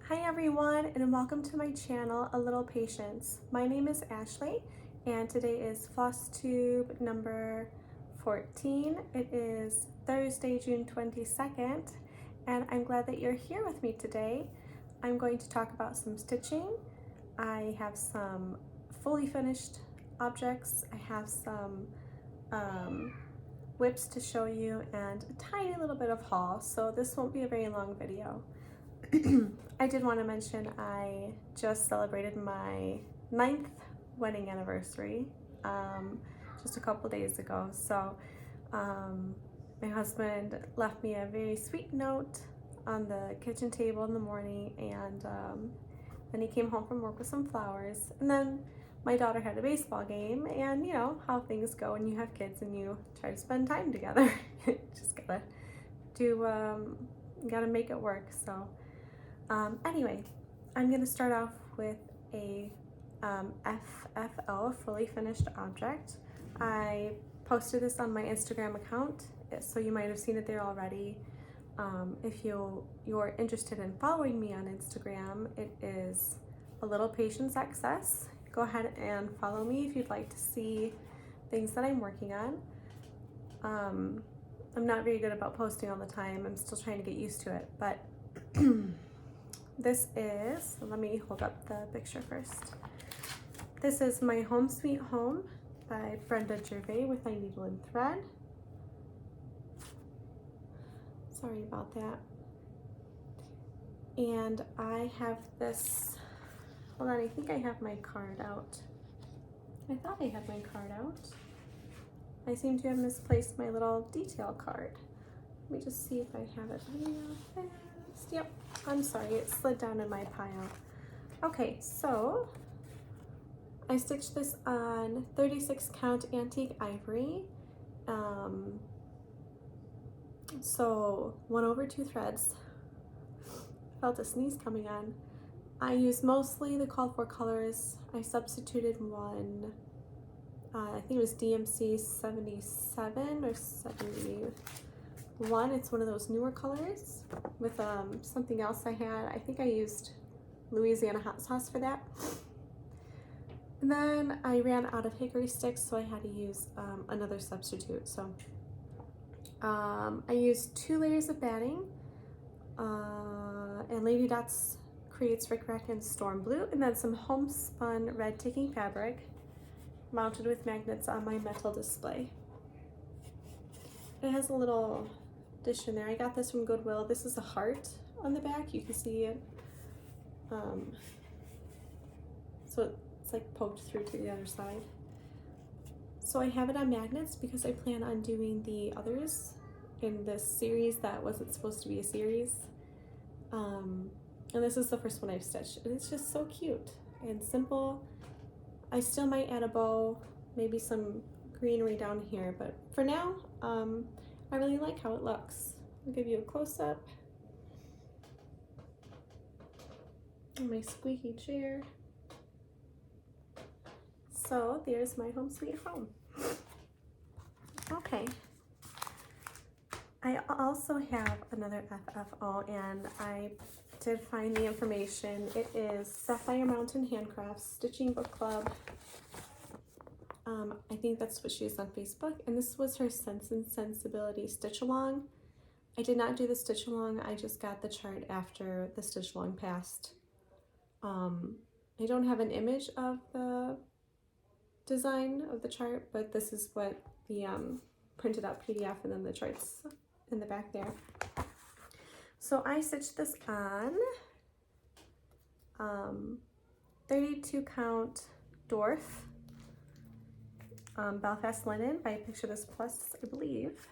Hi everyone, and welcome to my channel, A Little Patience. My name is Ashley, and today is Flosstube number 14. It is Thursday, June 22nd, and I'm glad that you're here with me today. I'm going to talk about some stitching. I have some fully finished objects. I have some whips to show you and a tiny little bit of haul, so this won't be a very long video. I did want to mention I just celebrated my 9th wedding anniversary just a couple days ago. So my husband left me a very sweet note on the kitchen table in the morning, and then he came home from work with some flowers, and then my daughter had a baseball game, and you know how things go when you have kids and you try to spend time together. Just gotta make it work. So anyway, I'm going to start off with a FFO, fully finished object. I posted this on my Instagram account, so you might have seen it there already. If you're interested in following me on Instagram, it is A Little Patience XS. Go ahead and follow me if you'd like to see things that I'm working on. I'm not very good about posting all the time. I'm still trying to get used to it, but this is, let me hold up the picture first. This is My Home Sweet Home by Brenda Gervais with my needle and thread. Sorry about that. And I have this, hold on, I think I have my card out. I thought I had my card out. I seem to have misplaced my little detail card. Let me just see if I have it real fast. Yep, I'm sorry, it slid down in my pile. Okay, so I stitched this on 36 count antique ivory. So 1/2 threads. Felt a sneeze coming on. I used mostly the called for colors. I substituted one, I think it was DMC 77 or 71. It's one of those newer colors with something else I had. I think I used Louisiana hot sauce for that. And then I ran out of hickory sticks, so I had to use another substitute. So I used 2 layers of batting, and Lady Dots creates Rick Rack and Storm Blue, and then some homespun red ticking fabric mounted with magnets on my metal display. It has a little dish in there. I got this from Goodwill. This is a heart on the back. You can see it. So it's like poked through to the other side. So I have it on magnets because I plan on doing the others in this series that wasn't supposed to be a series. And this is the first one I've stitched. And it's just so cute and simple. I still might add a bow, maybe some greenery down here, but for now, I really like how it looks. I'll give you a close-up. My squeaky chair. So there's My Home Sweet Home. Okay. I also have another FFO, and I did find the information. It is Sapphire Mountain Handcrafts Stitching Book Club. I think that's what she is on Facebook, and this was her Sense and Sensibility stitch along. I did not do the stitch along, I just got the chart after the stitch along passed. I don't have an image of the design of the chart, but this is what the printed out PDF, and then the charts in the back there. So I stitched this on 32 count Dwarf Belfast linen by Picture This Plus, I believe.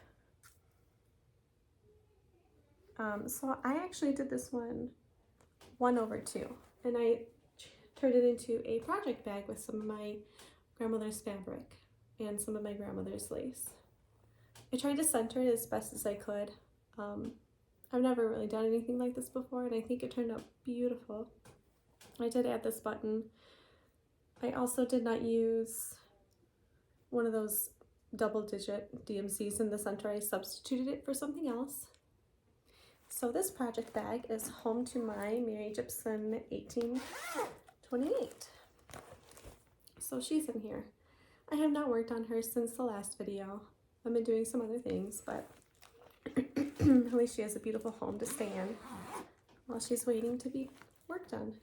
So I actually did this one 1/2, and I turned it into a project bag with some of my grandmother's fabric and some of my grandmother's lace. I tried to center it as best as I could. I've never really done anything like this before, and I think it turned out beautiful. I did add this button. I also did not use one of those double-digit DMCs in the center. I substituted it for something else. So this project bag is home to my Mary Gibson 1828. So she's in here. I have not worked on her since the last video. I've been doing some other things, but at least she has a beautiful home to stay in while she's waiting to be worked on.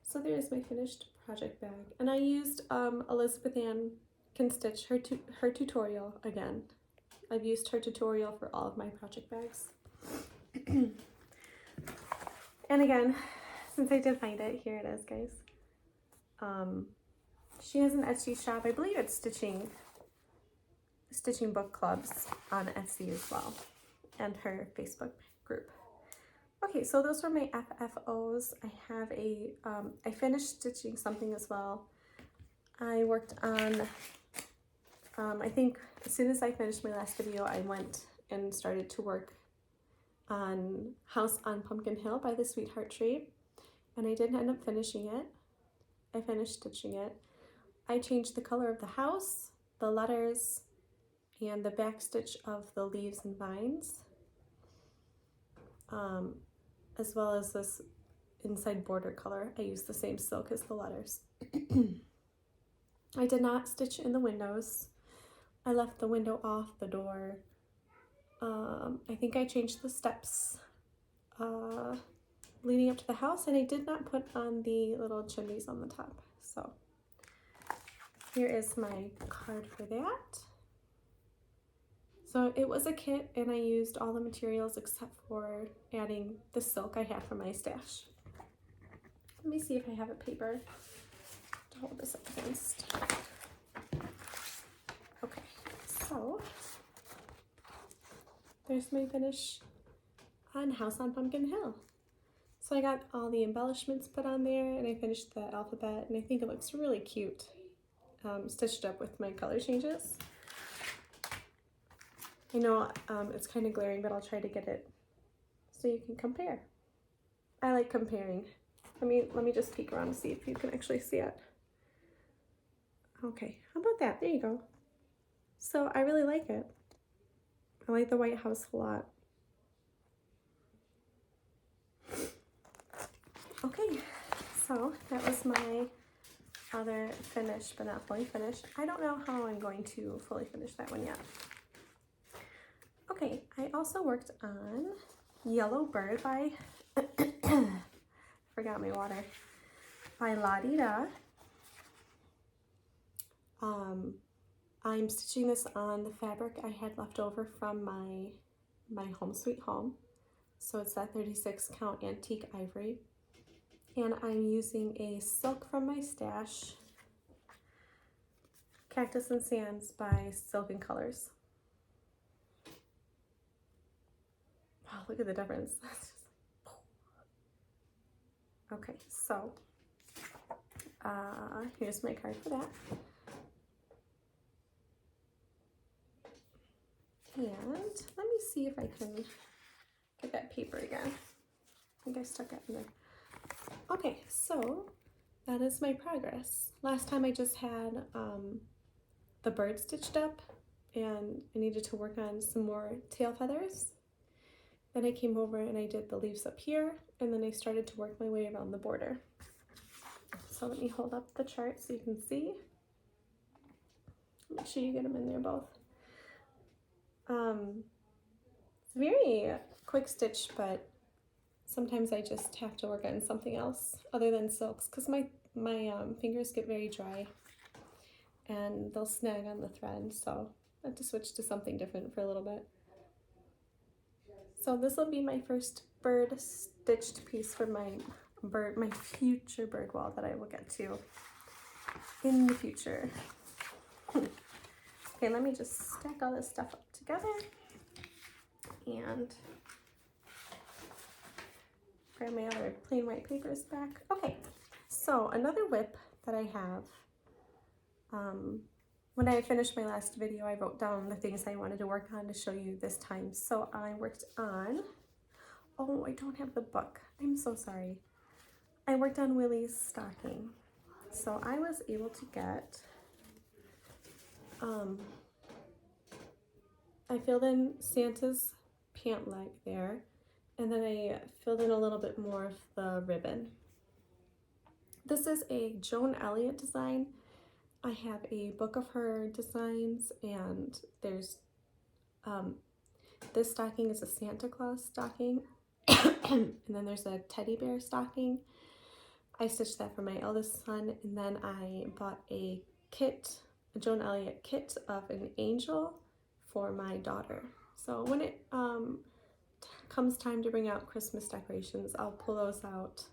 So there's my finished project bag. And I used Elizabeth Ann Can Stitch, her tutorial again. I've used her tutorial for all of my project bags. And again, since I did find it, here it is, guys. She has an Etsy shop. I believe it's stitching book clubs on Etsy as well, and her Facebook group. Okay, so those were my FFOs. I have I finished stitching something as well. I worked on, I think as soon as I finished my last video, I went and started to work on House on Pumpkin Hill by the Sweetheart Tree, and I didn't end up finishing it. I finished stitching it. I changed the color of the house, the letters, and the back stitch of the leaves and vines, as well as this inside border color. I used the same silk as the letters. I did not stitch in the windows. I left the window off the door. I think I changed the steps leading up to the house, and I did not put on the little chimneys on the top. So here is my card for that. So it was a kit, and I used all the materials except for adding the silk I had from my stash. Let me see if I have a paper to hold this up against. Okay, so there's my finish on House on Pumpkin Hill. So I got all the embellishments put on there, and I finished the alphabet, and I think it looks really cute, stitched up with my color changes. I know it's kind of glaring, but I'll try to get it so you can compare. I like comparing. Let me just peek around to see if you can actually see it. Okay, how about that? There you go. So I really like it. I like the White House a lot. Okay, so that was my other finish, but not fully finished. I don't know how I'm going to fully finish that one yet. Okay, I also worked on Yellow Bird by, forgot my water, by La Di Da. I'm stitching this on the fabric I had left over from my Home Sweet Home. So it's that 36 count antique ivory. And I'm using a silk from my stash, Cactus and Sands by Silken Colors. Wow, look at the difference. Okay, so here's my card for that. And let me see if I can get that paper again. I think I stuck it in there. Okay, so that is my progress. Last time I just had the bird stitched up, and I needed to work on some more tail feathers. Then I came over and I did the leaves up here, and then I started to work my way around the border. So let me hold up the chart so you can see. Make sure you get them in there both. It's a very quick stitch, but sometimes I just have to work on something else other than silks, because my fingers get very dry and they'll snag on the thread, so I have to switch to something different for a little bit. So this will be my first bird stitched piece for my future bird wall that I will get to in the future. Okay, let me just stack all this stuff up together and grab my other plain white papers back. Okay, so another whip that I have, when I finished my last video, I wrote down the things I wanted to work on to show you this time. So I worked on, oh, I don't have the book. I'm so sorry. I worked on Willie's stocking. So I was able to get, I filled in Santa's pant leg there, and then I filled in a little bit more of the ribbon. This is a Joan Elliott design. I have a book of her designs, and there's this stocking is a Santa Claus stocking, and then there's a teddy bear stocking. I stitched that for my eldest son, and then I bought a kit, a Joan Elliott kit of an angel for my daughter. So when it comes time to bring out Christmas decorations, I'll pull those out,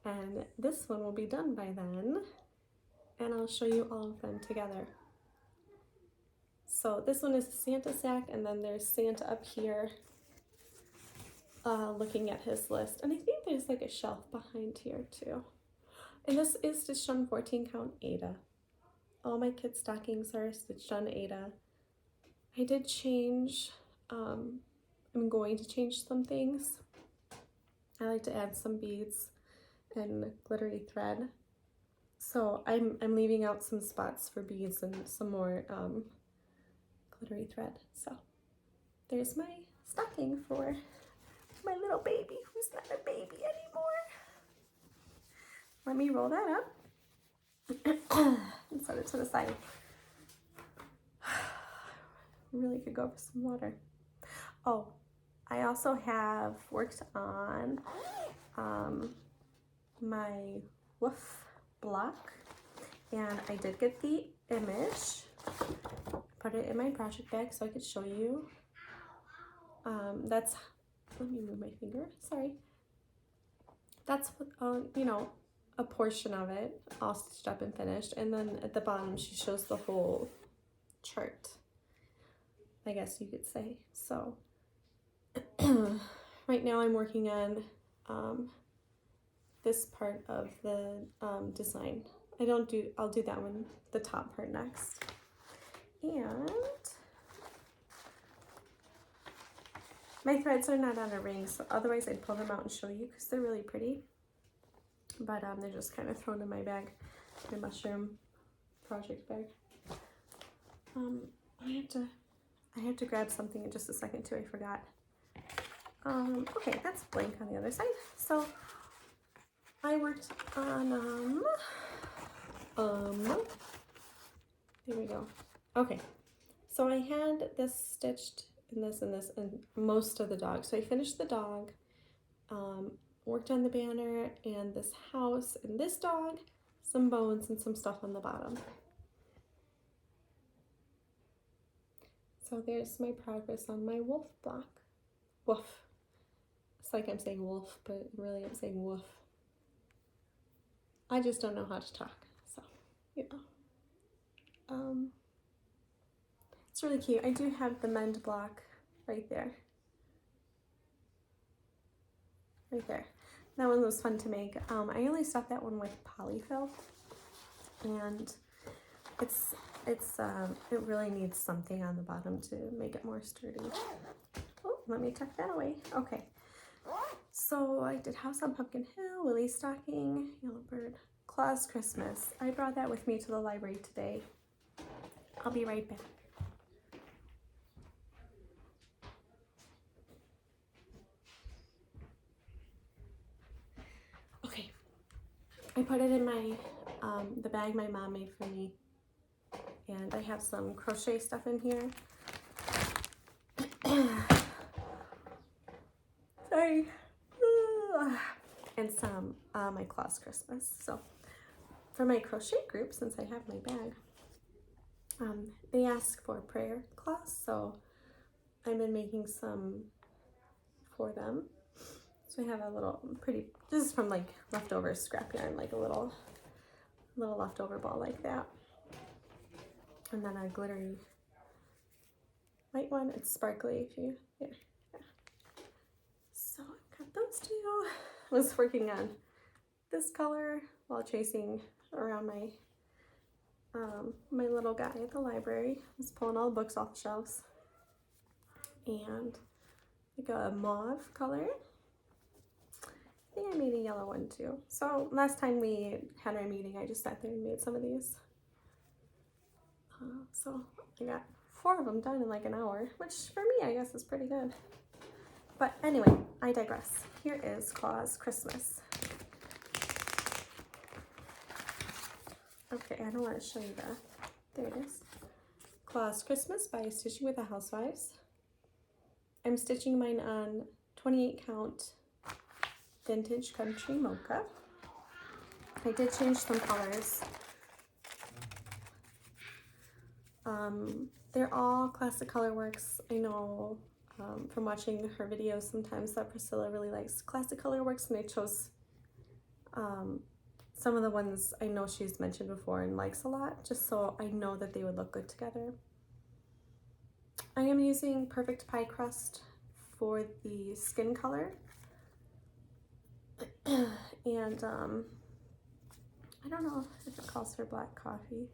and this one will be done by then, and I'll show you all of them together. So this one is the Santa sack, and then there's Santa up here looking at his list, and I think there's like a shelf behind here too. And this is stitched on 14 count Aida. All my kids' stockings are stitched on Aida. I did change, I'm going to change some things. I like to add some beads and glittery thread. So I'm leaving out some spots for beads and some more glittery thread. So there's my stocking for my little baby who's not a baby anymore. Let me roll that up and set it to the side. Really could go for some water. Oh, I also have worked on my woof block, and I did get the image, put it in my project bag so I could show you. That's, let me move my finger, sorry. That's what, you know, a portion of it all stitched up and finished, and then at the bottom she shows the whole chart, I guess you could say. So right now I'm working on this part of the design. I'll do that one, the top part next. And my threads are not on a ring, so otherwise I'd pull them out and show you because they're really pretty. But they're just kind of thrown in my bag, my mushroom project bag. I have to grab something in just a second too, I forgot. Okay, that's blank on the other side. So I worked on, there we go. Okay, so I had this stitched in this and this and most of the dog. So I finished the dog, worked on the banner and this house and this dog, some bones and some stuff on the bottom. So there's my progress on my wolf block. Woof. It's like I'm saying wolf, but really I'm saying woof. I just don't know how to talk, so, you know. It's really cute. I do have the mend block right there. Right there. That one was fun to make. I only stuffed that one with polyfill, and it really needs something on the bottom to make it more sturdy. Oh, let me tuck that away. Okay. So I did House on Pumpkin Hill, Willie Stocking, Yellowbird, Claus Christmas. I brought that with me to the library today. I'll be right back. Okay, I put it in my the bag my mom made for me, and I have some crochet stuff in here. Sorry. And some my Claus Christmas. So for my crochet group, since I have my bag, they ask for prayer cloths, so I've been making some for them. So I have a little pretty, this is from like leftover scrap yarn, like a little leftover ball like that. And then a glittery white one. It's sparkly if you, yeah. So I got those two. I was working on this color while chasing around my my little guy at the library. I was pulling all the books off the shelves. And like a mauve color. I think I made a yellow one too. So last time we had our meeting, I just sat there and made some of these. So I got 4 of them done in like an hour, which for me I guess is pretty good. But anyway, I digress. Here is Claus Christmas. Okay, I don't want to show you that. There it is. Claus Christmas by Stitching with the Housewives. I'm stitching mine on 28 count vintage country mocha. I did change some colors. They're all classic colorworks. I know from watching her videos sometimes that Priscilla really likes classic colorworks, and I chose some of the ones I know she's mentioned before and likes a lot, just so I know that they would look good together. I am using Perfect Pie Crust for the skin color, and I don't know if it calls for black coffee,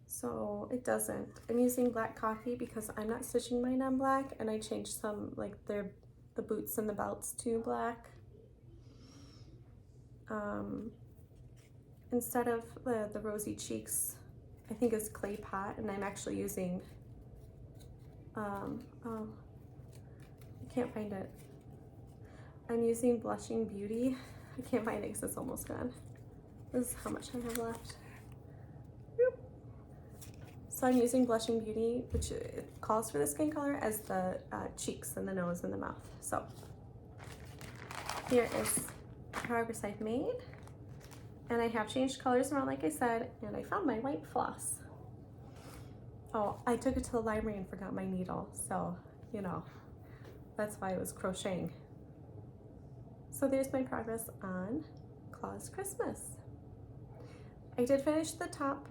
so it doesn't. I'm using black coffee because I'm not stitching mine on black, and I changed some, like the boots and the belts to black. Instead of the rosy cheeks, I think it's clay pot, and I'm actually using oh, I can't find it. I'm using Blushing Beauty. I can't find it because it's almost gone. This is how much I have left. Boop. So I'm using Blushing Beauty, which it calls for the skin color, as the cheeks and the nose and the mouth. So here is the progress I've made. And I have changed colors around, like I said, and I found my white floss. Oh, I took it to the library and forgot my needle, so, you know, that's why I was crocheting. So there's my progress on Claus Christmas. I did finish the top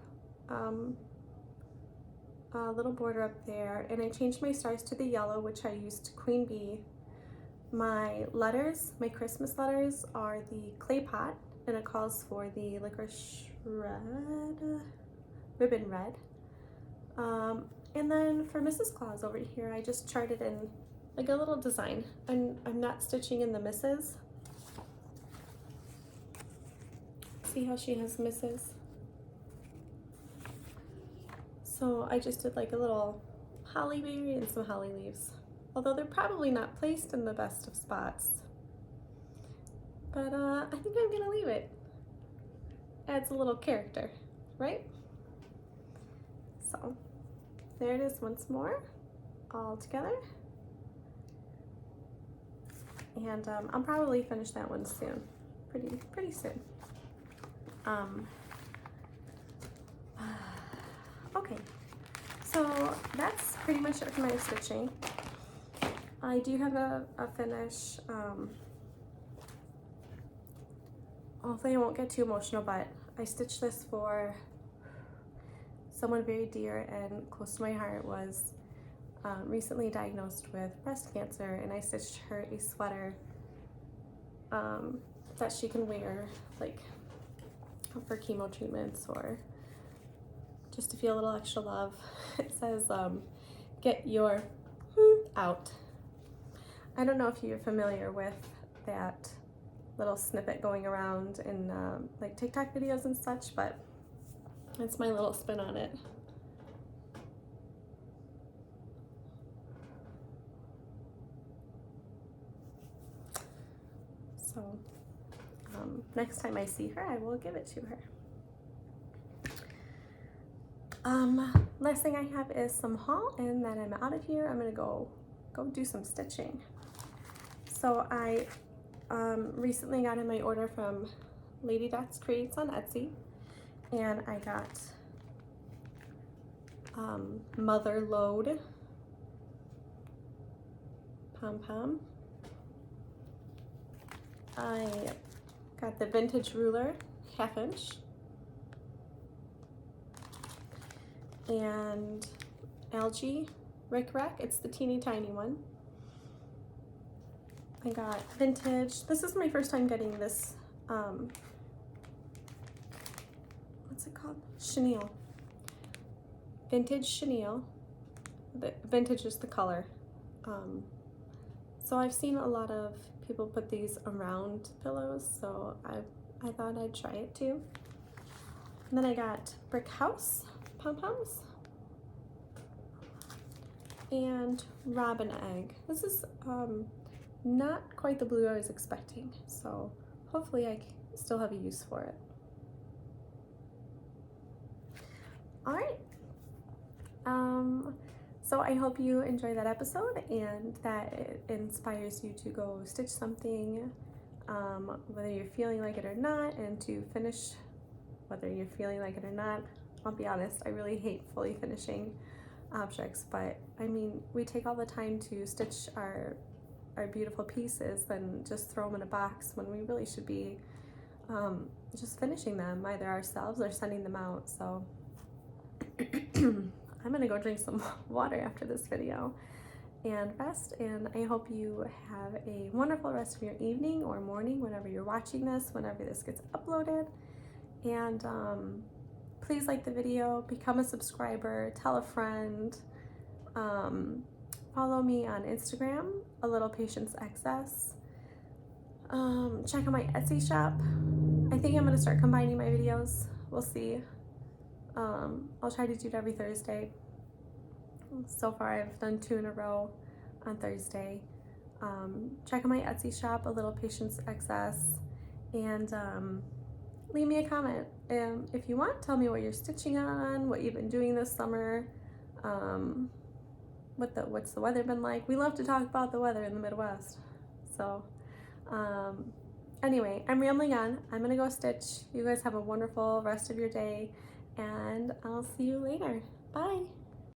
little border up there, and I changed my stars to the yellow, which I used Queen Bee. My letters, my Christmas letters, are the clay pot, and it calls for the licorice red, ribbon red. And then for Mrs. Claus over here, I just charted in like a little design. I'm not stitching in the misses. See how she has misses? So I just did like a little holly berry and some holly leaves. Although they're probably not placed in the best of spots. But I think I'm gonna leave it. Adds a little character, right? So there it is once more, all together. And I'll probably finish that one soon, pretty soon. Okay, so that's pretty much it for my stitching. I do have a finish. Hopefully I won't get too emotional, but I stitched this for someone very dear and close to my heart. Was recently diagnosed with breast cancer, and I stitched her a sweater that she can wear like for chemo treatments or just to feel a little extra love. It says get your out. I don't know if you're familiar with that little snippet going around in like TikTok videos and such, but it's my little spin on it. So next time I see her, I will give it to her. Last thing I have is some haul, and then I'm out of here. I'm gonna go do some stitching. So I recently got in my order from Lady Dots Creates on Etsy, and I got Mother Load pom-pom. I got the vintage ruler, 1/2 inch, and algae Rick Rack. It's the teeny tiny one. I got vintage. This is my first time getting this. What's it called? Chenille. Vintage chenille. The vintage is the color. So I've seen a lot of people put these around pillows, so I thought I'd try it too. And then I got Brick House pom-poms and Robin Egg. This is not quite the blue I was expecting. So hopefully I still have a use for it. All right. So I hope you enjoyed that episode and that it inspires you to go stitch something, whether you're feeling like it or not, and to finish whether you're feeling like it or not. I'll be honest, I really hate fully finishing objects, but I mean, we take all the time to stitch our beautiful pieces, then just throw them in a box when we really should be just finishing them either ourselves or sending them out. So I'm gonna go drink some water after this video and rest, and I hope you have a wonderful rest of your evening or morning whenever you're watching this, whenever this gets uploaded. And please like the video, become a subscriber, tell a friend, follow me on Instagram, A Little Patience XS. Check out my Etsy shop. I think I'm gonna start combining my videos. We'll see. I'll try to do it every Thursday. So far I've done 2 in a row on Thursday. Check out my Etsy shop, A Little Patience XS, and leave me a comment. If you want, tell me what you're stitching on, what you've been doing this summer, what's the weather been like. We love to talk about the weather in the Midwest. So anyway, I'm rambling on. I'm gonna go stitch. You guys have a wonderful rest of your day, and I'll see you later. Bye.